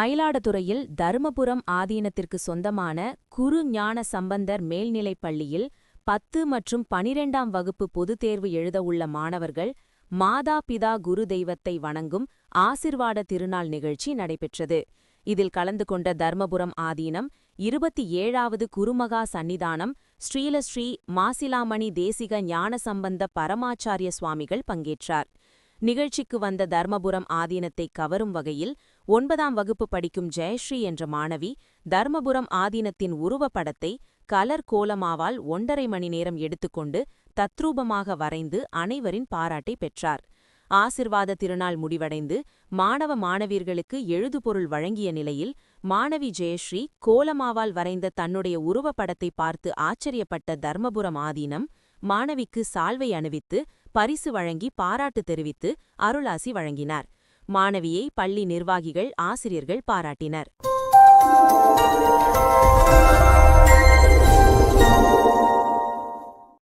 மயிலாடுதுறையில் தருமபுரம் ஆதீனத்திற்கு சொந்தமான குரு ஞான சம்பந்தர் மேல்நிலைப் பள்ளியில் 10 மற்றும் 12ஆம் வகுப்பு பொதுத் தேர்வு எழுதவுள்ள மாணவர்கள் மாதா பிதா குரு தெய்வத்தை வணங்கும் ஆசிர்வாத திருநாள் நிகழ்ச்சி நடைபெற்றது. இதில் கலந்து கொண்ட தர்மபுரம் ஆதீனம் 27வது குருமகா சந்நிதானம் ஸ்ரீலஸ்ரீ மாசிலாமணி தேசிக ஞானசம்பந்த பரமாச்சாரிய சுவாமிகள் பங்கேற்றார். நிகழ்ச்சிக்கு வந்த தர்மபுரம் ஆதீனத்தை கவரும் வகையில் 9ஆம் வகுப்பு படிக்கும் ஜெயஸ்ரீ என்ற மாணவி தர்மபுரம் ஆதீனத்தின் உருவப்படத்தை கலர் கோலமாவால் 1.5 மணி நேரம் எடுத்துக்கொண்டு தத்ரூபமாக வரைந்து அனைவரின் பாராட்டை பெற்றார். ஆசிர்வாத திருநாள் முடிவடைந்து மாணவ மாணவியர்களுக்கு எழுதுபொருள் வழங்கிய நிலையில் மாணவி ஜெயஸ்ரீ கோலமாவால் வரைந்த தன்னுடைய உருவப்படத்தை பார்த்து ஆச்சரியப்பட்ட தர்மபுரம் ஆதீனம் மாணவிக்கு சால்வை அணிவித்து பரிசு வழங்கி பாராட்டு தெரிவித்து அருளாசி வழங்கினார். மாணவியை பள்ளி நிர்வாகிகள் ஆசிரியர்கள் பாராட்டினர்.